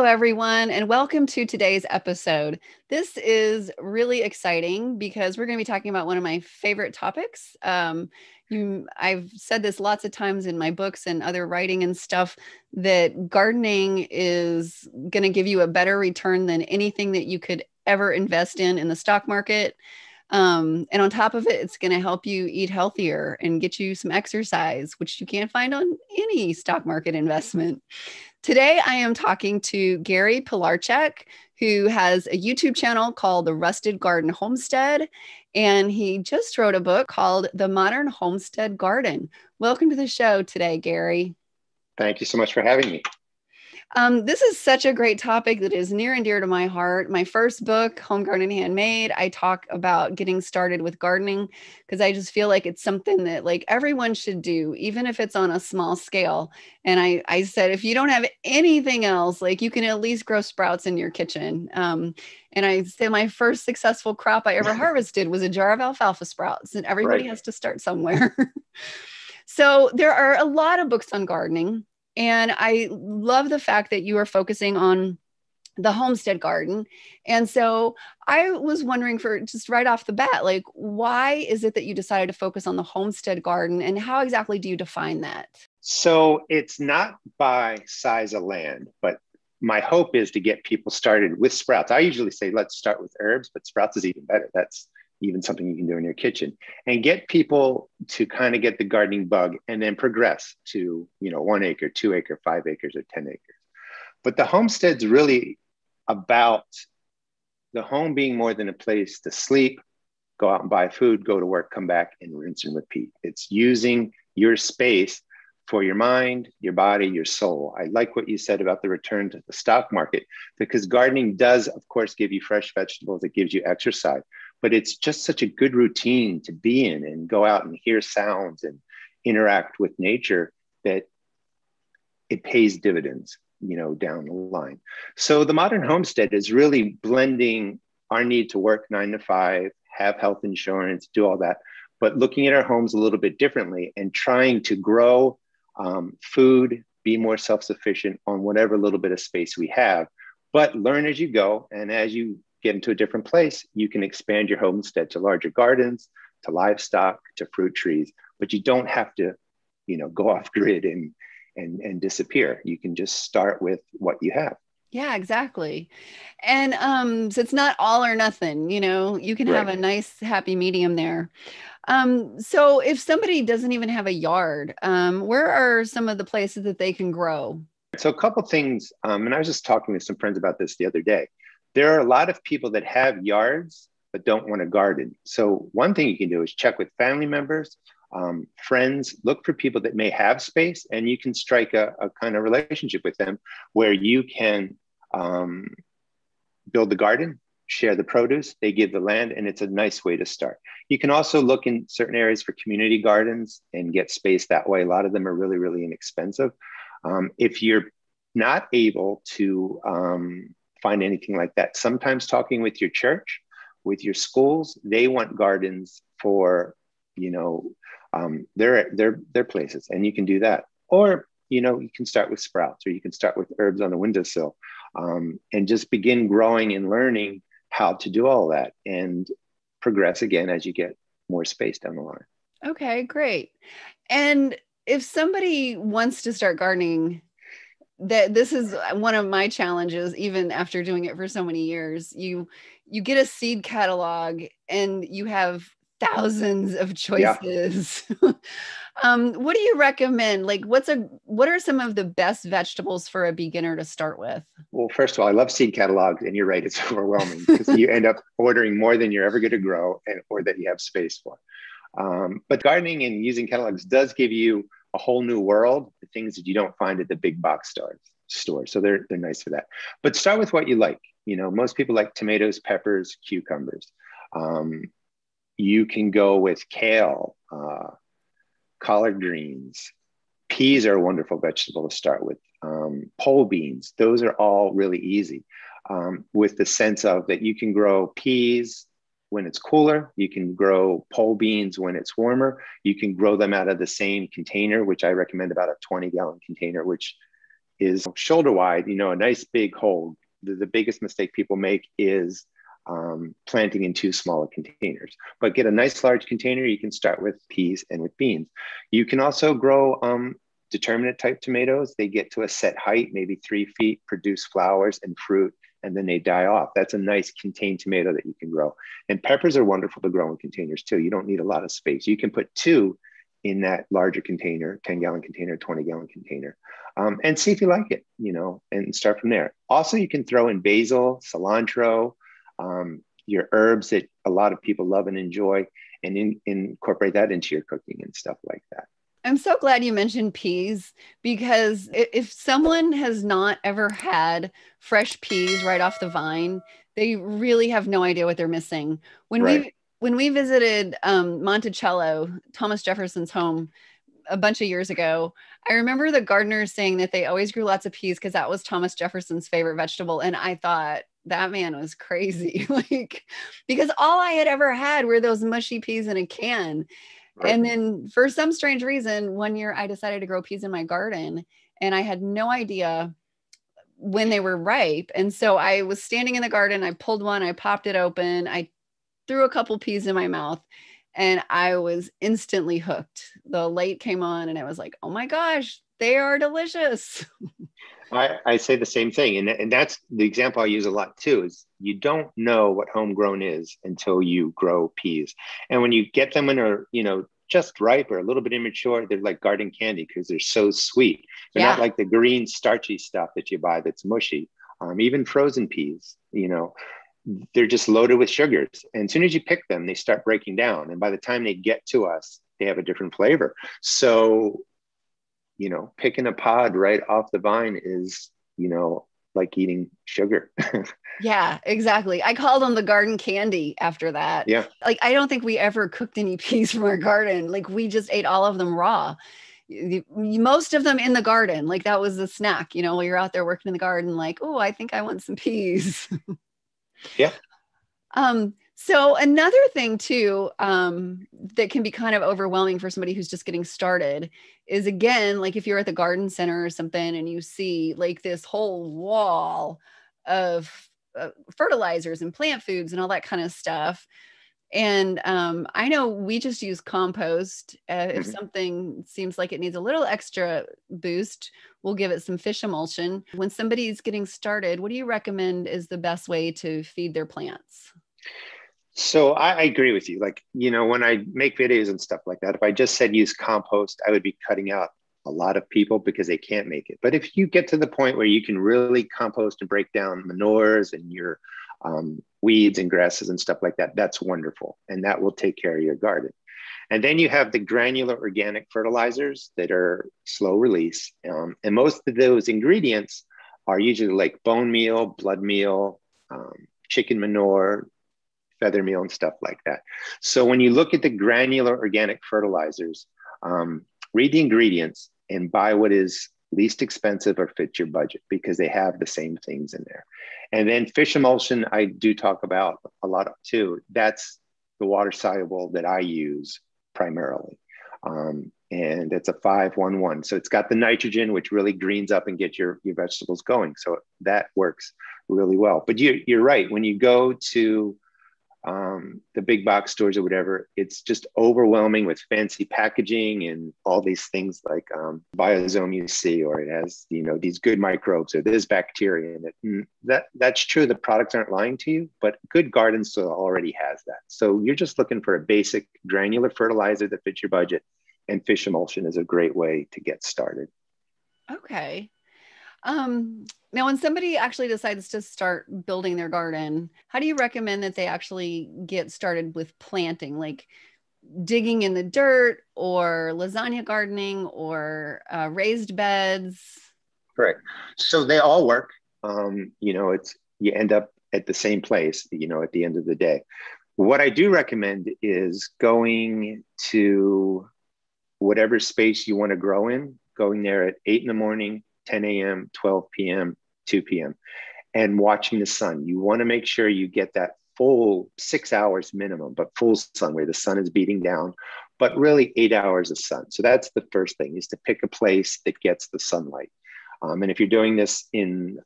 Hello, everyone, and welcome to today's episode. This is really exciting because we're going to be talking about one of my favorite topics. I've said this lots of times in my books and other writing and stuff that gardening is going to give you a better return than anything that you could ever invest in the stock market. And on top of it, it's going to help you eat healthier and get you some exercise, which you can't find on any stock market investment. Today, I am talking to Gary Pilarchik, who has a YouTube channel called The Rusted Garden Homestead, and he just wrote a book called The Modern Homestead Garden. Welcome to the show today, Gary. Thank you so much for having me. This is such a great topic that is near and dear to my heart. My first book, Home Garden Handmade, I talk about getting started with gardening because I just feel like it's something that like everyone should do, even if it's on a small scale. And I said, if you don't have anything else, like you can at least grow sprouts in your kitchen. And I said my first successful crop I ever harvested was a jar of alfalfa sprouts, and everybody has to start somewhere. So there are a lot of books on gardening. And I love the fact that you are focusing on the homestead garden. And so I was wondering, for just right off the bat, like, why is it that you decided to focus on the homestead garden, and how exactly do you define that? So it's not by size of land, but my hope is to get people started with sprouts. I usually say, let's start with herbs, but sprouts is even better. That's even something you can do in your kitchen, and get people to kind of get the gardening bug and then progress to, 1 acre, 2 acre, 5 acres, or 10 acres. But the homestead's really about the home being more than a place to sleep, go out and buy food, go to work, come back, and rinse and repeat. It's using your space for your mind, your body, your soul. I like what you said about the return to the stock market, because gardening does, of course, give you fresh vegetables. It gives you exercise, but it's just such a good routine to be in and go out and hear sounds and interact with nature that it pays dividends, down the line. So the modern homestead is really blending our need to work 9 to 5, have health insurance, do all that, but looking at our homes a little bit differently and trying to grow food, be more self-sufficient on whatever little bit of space we have, but learn as you go. And as you get into a different place, you can expand your homestead to larger gardens, to livestock, to fruit trees, but you don't have to, go off grid and disappear. You can just start with what you have. Yeah, exactly. And so it's not all or nothing, you can have a nice happy medium there. So if somebody doesn't even have a yard, where are some of the places that they can grow? So a couple things, and I was just talking with some friends about this the other day. There are a lot of people that have yards but don't want to garden. So one thing you can do is check with family members, friends, look for people that may have space, and you can strike a kind of relationship with them where you can build the garden, share the produce, they give the land, and it's a nice way to start. You can also look in certain areas for community gardens and get space that way. A lot of them are really, really inexpensive. If you're not able to find anything like that, sometimes talking with your church, with your schools, they want gardens for, their places, and you can do that. Or, you can start with sprouts, or you can start with herbs on a windowsill, and just begin growing and learning how to do all that and progress again as you get more space down the line. Okay, great. And if somebody wants to start gardening, this is one of my challenges, even after doing it for so many years. You get a seed catalog and you have thousands of choices. Yeah. What do you recommend? Like, what are some of the best vegetables for a beginner to start with? Well, first of all, I love seed catalogs, and you're right, it's overwhelming because you end up ordering more than you're ever going to grow or that you have space for. But gardening and using catalogs does give you a whole new world, the things that you don't find at the big box store. So they're nice for that. But start with what you like. Most people like tomatoes, peppers, cucumbers. You can go with kale, collard greens. Peas are a wonderful vegetable to start with. Pole beans, those are all really easy, with the sense of that you can grow peas when it's cooler, you can grow pole beans when it's warmer. You can grow them out of the same container, which I recommend about a 20-gallon container, which is shoulder wide, a nice big hole. The biggest mistake people make is planting in too small containers. But get a nice large container. You can start with peas and with beans. You can also grow determinate type tomatoes. They get to a set height, maybe 3 feet, produce flowers and fruit, and then they die off. That's a nice contained tomato that you can grow. And peppers are wonderful to grow in containers too. You don't need a lot of space. You can put 2 in that larger container, 10-gallon container, 20-gallon container, and see if you like it, and start from there. Also, you can throw in basil, cilantro, your herbs that a lot of people love and enjoy, and incorporate that into your cooking and stuff like that. I'm so glad you mentioned peas, because if someone has not ever had fresh peas right off the vine, they really have no idea what they're missing. When we visited Monticello, Thomas Jefferson's home, a bunch of years ago, I remember the gardeners saying that they always grew lots of peas because that was Thomas Jefferson's favorite vegetable. And I thought that man was crazy, because all I had ever had were those mushy peas in a can. Right. And then for some strange reason, one year I decided to grow peas in my garden, and I had no idea when they were ripe. And so I was standing in the garden, I pulled one, I popped it open, I threw a couple peas in my mouth, and I was instantly hooked. The light came on and I was like, oh my gosh, they are delicious. I say the same thing. And that's the example I use a lot too, is you don't know what homegrown is until you grow peas. And when you get them in just ripe or a little bit immature, they're like garden candy because they're so sweet. They're not like the green starchy stuff that you buy that's mushy. Even frozen peas, they're just loaded with sugars. And as soon as you pick them, they start breaking down. And by the time they get to us, they have a different flavor. So, picking a pod right off the vine is, like eating sugar. Yeah, exactly. I called them the garden candy after that. Yeah. I don't think we ever cooked any peas from our garden. We just ate all of them raw. Most of them in the garden. That was the snack, while you're out there working in the garden, oh, I think I want some peas. Yeah. So another thing too, that can be kind of overwhelming for somebody who's just getting started is, again, if you're at the garden center or something and you see this whole wall of fertilizers and plant foods and all that kind of stuff. And I know we just use compost. If something seems like it needs a little extra boost, we'll give it some fish emulsion. When somebody's getting started, what do you recommend is the best way to feed their plants? So I agree with you. When I make videos and stuff like that, if I just said use compost, I would be cutting out a lot of people because they can't make it. But if you get to the point where you can really compost and break down manures and your weeds and grasses and stuff like that, that's wonderful. And that will take care of your garden. And then you have the granular organic fertilizers that are slow release. And most of those ingredients are usually like bone meal, blood meal, chicken manure, feather meal, and stuff like that. So when you look at the granular organic fertilizers, read the ingredients and buy what is least expensive or fits your budget, because they have the same things in there. And then fish emulsion, I do talk about a lot of too. That's the water soluble that I use primarily. And it's a 5-1-1. So it's got the nitrogen, which really greens up and gets your vegetables going. So that works really well. But you're right. When you go to the big box stores or whatever, it's just overwhelming with fancy packaging and all these things like biosome you see, or it has these good microbes or this bacteria in it. That's true. The products aren't lying to you, but good garden soil already has that. So you're just looking for a basic granular fertilizer that fits your budget, and fish emulsion is a great way to get started. Okay. Now, when somebody actually decides to start building their garden, how do you recommend that they actually get started with planting, digging in the dirt or lasagna gardening or raised beds? Correct. So they all work. You end up at the same place, at the end of the day. What I do recommend is going to whatever space you want to grow in, going there at 8 in the morning, 10 a.m., 12 p.m., 2 p.m., and watching the sun. You want to make sure you get that full 6 hours minimum, but full sun where the sun is beating down, but really 8 hours of sun. So that's the first thing, is to pick a place that gets the sunlight. And if you're doing this in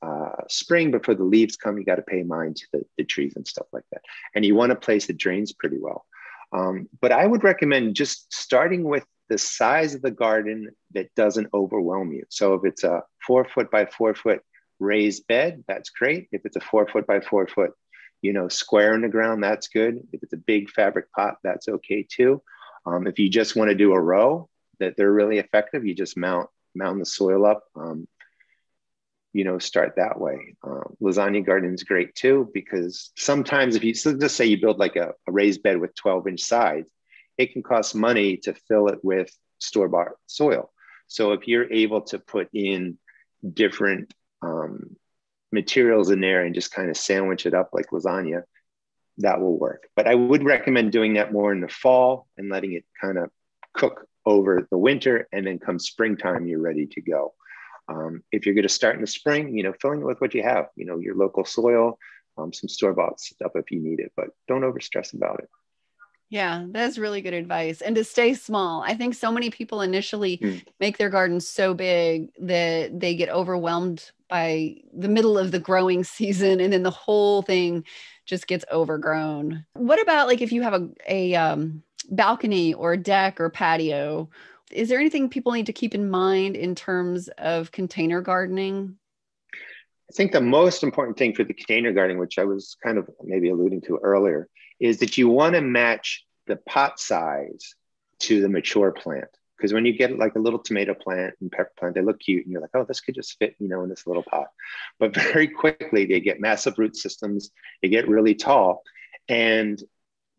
spring before the leaves come, you got to pay mind to the trees and stuff like that. And you want a place that drains pretty well. But I would recommend just starting with the size of the garden that doesn't overwhelm you. So if it's a 4 foot by 4 foot raised bed, that's great. If it's a 4 foot by 4 foot, square in the ground, that's good. If it's a big fabric pot, that's okay too. If you just want to do a row, that they're really effective, you just mount the soil up. Start that way. Lasagna garden is great too, because sometimes just say you build like a raised bed with 12-inch sides, it can cost money to fill it with store-bought soil. So if you're able to put in different materials in there and just kind of sandwich it up like lasagna, that will work. But I would recommend doing that more in the fall and letting it kind of cook over the winter, and then come springtime, you're ready to go. If you're going to start in the spring, filling it with what you have, your local soil, some store-bought stuff if you need it, but don't overstress about it. Yeah, that's really good advice. And to stay small. I think so many people initially make their gardens so big that they get overwhelmed by the middle of the growing season, and then the whole thing just gets overgrown. What about like if you have a balcony or a deck or patio? Is there anything people need to keep in mind in terms of container gardening? I think the most important thing for the container gardening, which I was kind of maybe alluding to earlier, is that you want to match the pot size to the mature plant. Because when you get like a little tomato plant and pepper plant, they look cute and you're like, oh, this could just fit, in this little pot. But very quickly they get massive root systems, they get really tall, and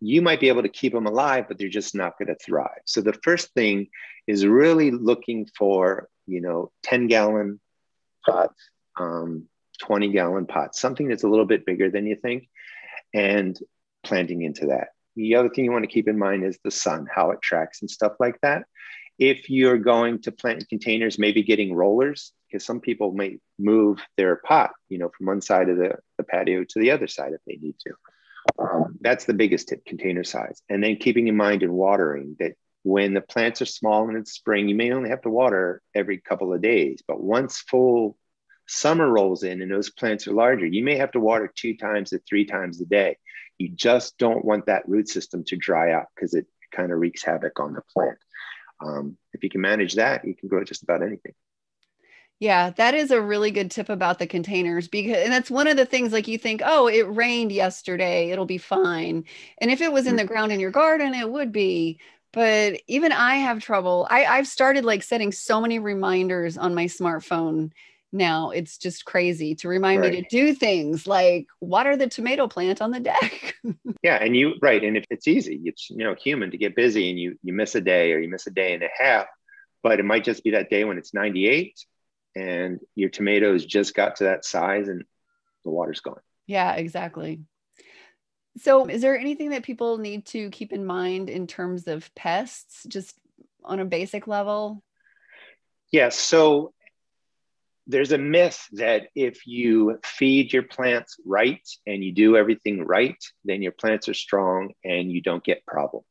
you might be able to keep them alive, but they're just not going to thrive. So the first thing is really looking for, 10-gallon pots, 20-gallon pots, something that's a little bit bigger than you think, and planting into that. The other thing you want to keep in mind is the sun, how it tracks and stuff like that. If you're going to plant in containers, maybe getting rollers, because some people may move their pot, from one side of the patio to the other side if they need to. That's the biggest tip, container size. And then keeping in mind in watering that when the plants are small and it's spring, you may only have to water every couple of days, but once full summer rolls in and those plants are larger, you may have to water 2 times to 3 times a day. You just don't want that root system to dry out because it kind of wreaks havoc on the plant. If you can manage that, you can grow just about anything. Yeah, that is a really good tip about the containers, and that's one of the things, like you think, oh, it rained yesterday, it'll be fine. And if it was in the ground in your garden, it would be. But even I have trouble. I've started like setting so many reminders on my smartphone now. It's just crazy to remind me to do things like water the tomato plant on the deck. Yeah, and and if it's easy, it's human to get busy and you miss a day or you miss a day and a half, but it might just be that day when it's 98 and your tomatoes just got to that size and the water's gone. Yeah, exactly. So is there anything that people need to keep in mind in terms of pests, just on a basic level? Yes. So there's a myth that if you feed your plants right and you do everything right, then your plants are strong and you don't get problems.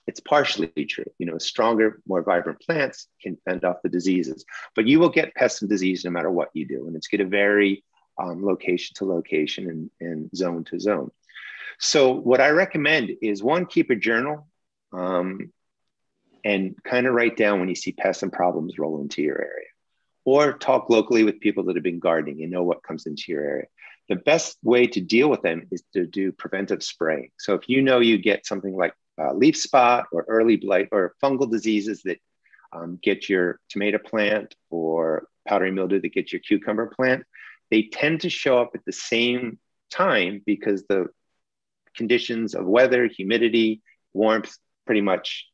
It's partially true. Stronger, more vibrant plants can fend off the diseases, but you will get pests and disease no matter what you do. And it's going to vary location to location and zone to zone. So what I recommend is, one, keep a journal and kind of write down when you see pests and problems roll into your area, or talk locally with people that have been gardening and know what comes into your area. The best way to deal with them is to do preventive spraying. So if you get something like leaf spot or early blight or fungal diseases that get your tomato plant, or powdery mildew that gets your cucumber plant, they tend to show up at the same time because the conditions of weather, humidity, warmth pretty much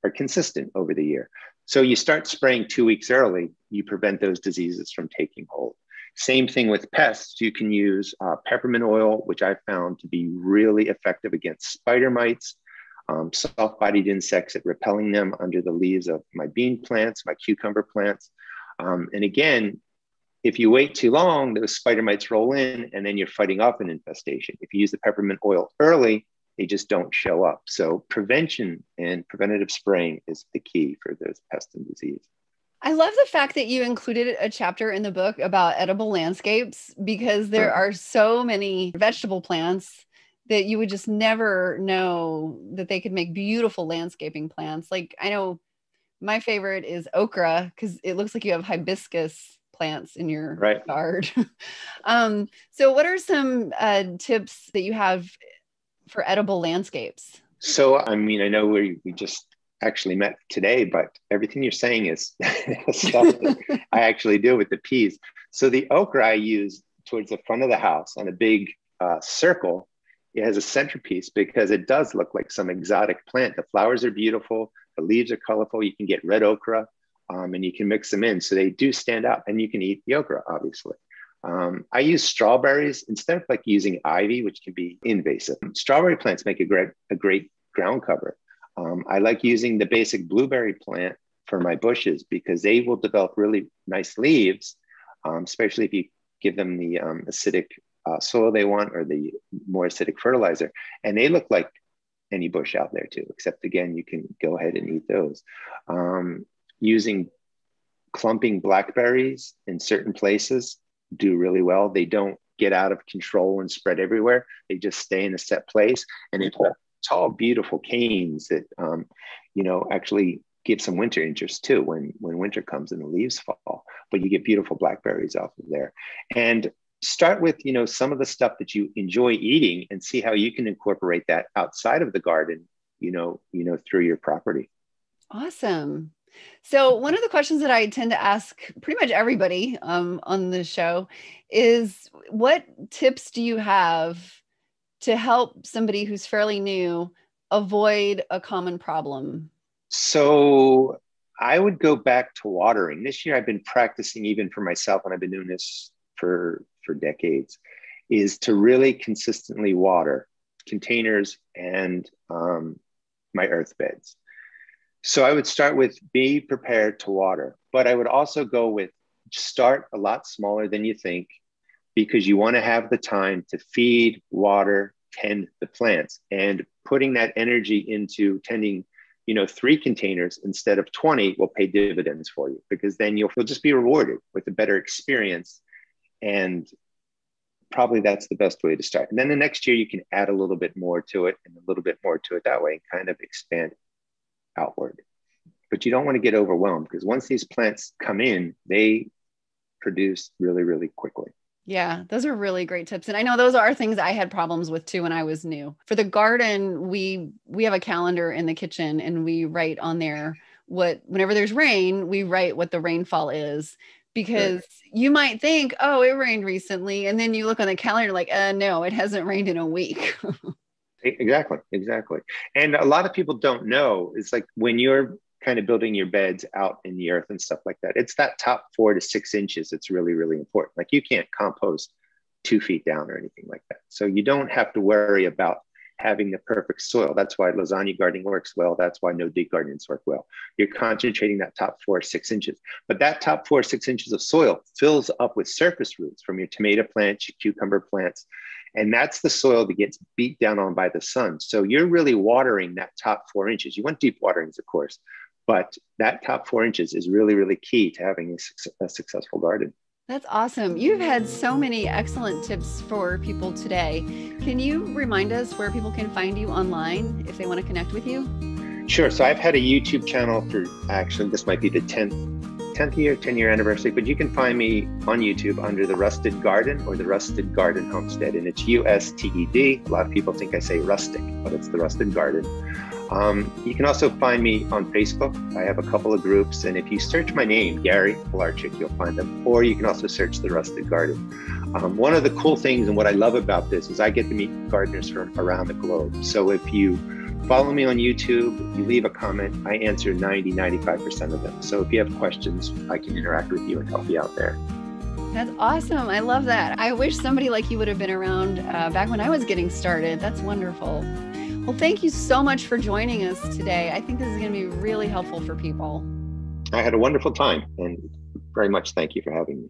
are consistent over the year. So you start spraying 2 weeks early, you prevent those diseases from taking hold. Same thing with pests. You can use peppermint oil, which I found to be really effective against spider mites, soft-bodied insects at repelling them under the leaves of my bean plants, my cucumber plants. And again, if you wait too long, those spider mites roll in and then you're fighting off an infestation. If you use the peppermint oil early, they just don't show up. So prevention and preventative spraying is the key for those pests and disease. I love the fact that you included a chapter in the book about edible landscapes, because there are so many vegetable plants that you would just never know that they could make beautiful landscaping plants. Like, I know my favorite is okra because it looks like you have hibiscus plants in your Right. yard. So what are some tips that you have for edible landscapes? So, I mean, I know we just actually met today, but everything you're saying is stuff that I actually do with the peas. So the okra I use towards the front of the house on a big circle. It has a centerpiece because it does look like some exotic plant. The flowers are beautiful. The leaves are colorful. You can get red okra and you can mix them in. So they do stand out, and you can eat the okra, obviously. I use strawberries instead of like using ivy, which can be invasive. Strawberry plants make a great ground cover. I like using the basic blueberry plant for my bushes because they will develop really nice leaves, especially if you give them the acidic soil they want or the more acidic fertilizer. And they look like any bush out there too, except again, you can go ahead and eat those. Using clumping blackberries in certain places do really well. They don't get out of control and spread everywhere. They just stay in a set place, and it's tall, beautiful canes that actually give some winter interest too when winter comes and the leaves fall. But you get beautiful blackberries off of there. And start with some of the stuff that you enjoy eating and see how you can incorporate that outside of the garden, through your property. Awesome. So one of the questions that I tend to ask pretty much everybody on the show is, what tips do you have to help somebody who's fairly new avoid a common problem? So I would go back to watering. This year I've been practicing, even for myself, and I've been doing this for decades, is to really consistently water containers and my earth beds. So I would start with be prepared to water, but I would also go with start a lot smaller than you think, because you want to have the time to feed, water, tend the plants, and putting that energy into tending 3 containers instead of 20 will pay dividends for you, because then you'll just be rewarded with a better experience. And probably that's the best way to start. And then the next year you can add a little bit more to it and a little bit more to it that way, and kind of expand outward. But you don't want to get overwhelmed, because once these plants come in, they produce really, really quickly. Yeah, those are really great tips. And I know those are things I had problems with too when I was new. For the garden, we have a calendar in the kitchen, and we write on there whenever there's rain, we write what the rainfall is, because you might think, oh, it rained recently. And then you look on the calendar like, no, it hasn't rained in a week. Exactly. And a lot of people don't know, it's like when you're kind of building your beds out in the earth and stuff like that, it's that top 4 to 6 inches that's really, really important. Like you can't compost 2 feet down or anything like that. So you don't have to worry about having the perfect soil. That's why lasagna gardening works well. That's why no dig gardens work well. You're concentrating that top 4 or 6 inches, but that top 4 or 6 inches of soil fills up with surface roots from your tomato plants, your cucumber plants. And that's the soil that gets beat down on by the sun. So you're really watering that top 4 inches. You want deep waterings, of course, but that top 4 inches is really, really key to having a successful garden. That's awesome. You've had so many excellent tips for people today. Can you remind us where people can find you online if they want to connect with you? Sure. So I've had a YouTube channel for, actually, this might be the 10-year anniversary, but you can find me on YouTube under the Rusted Garden or the Rusted Garden Homestead, and it's USTED. A lot of people think I say rustic, but it's the Rusted Garden. You can also find me on Facebook. I have a couple of groups, and if you search my name, Gary Pilarchik, you'll find them, or you can also search the Rusted Garden. One of the cool things and what I love about this is I get to meet gardeners from around the globe. So if you follow me on YouTube, you leave a comment, I answer 95% of them. So if you have questions, I can interact with you and help you out there. That's awesome. I love that. I wish somebody like you would have been around back when I was getting started. That's wonderful. Well, thank you so much for joining us today. I think this is going to be really helpful for people. I had a wonderful time, and very much thank you for having me.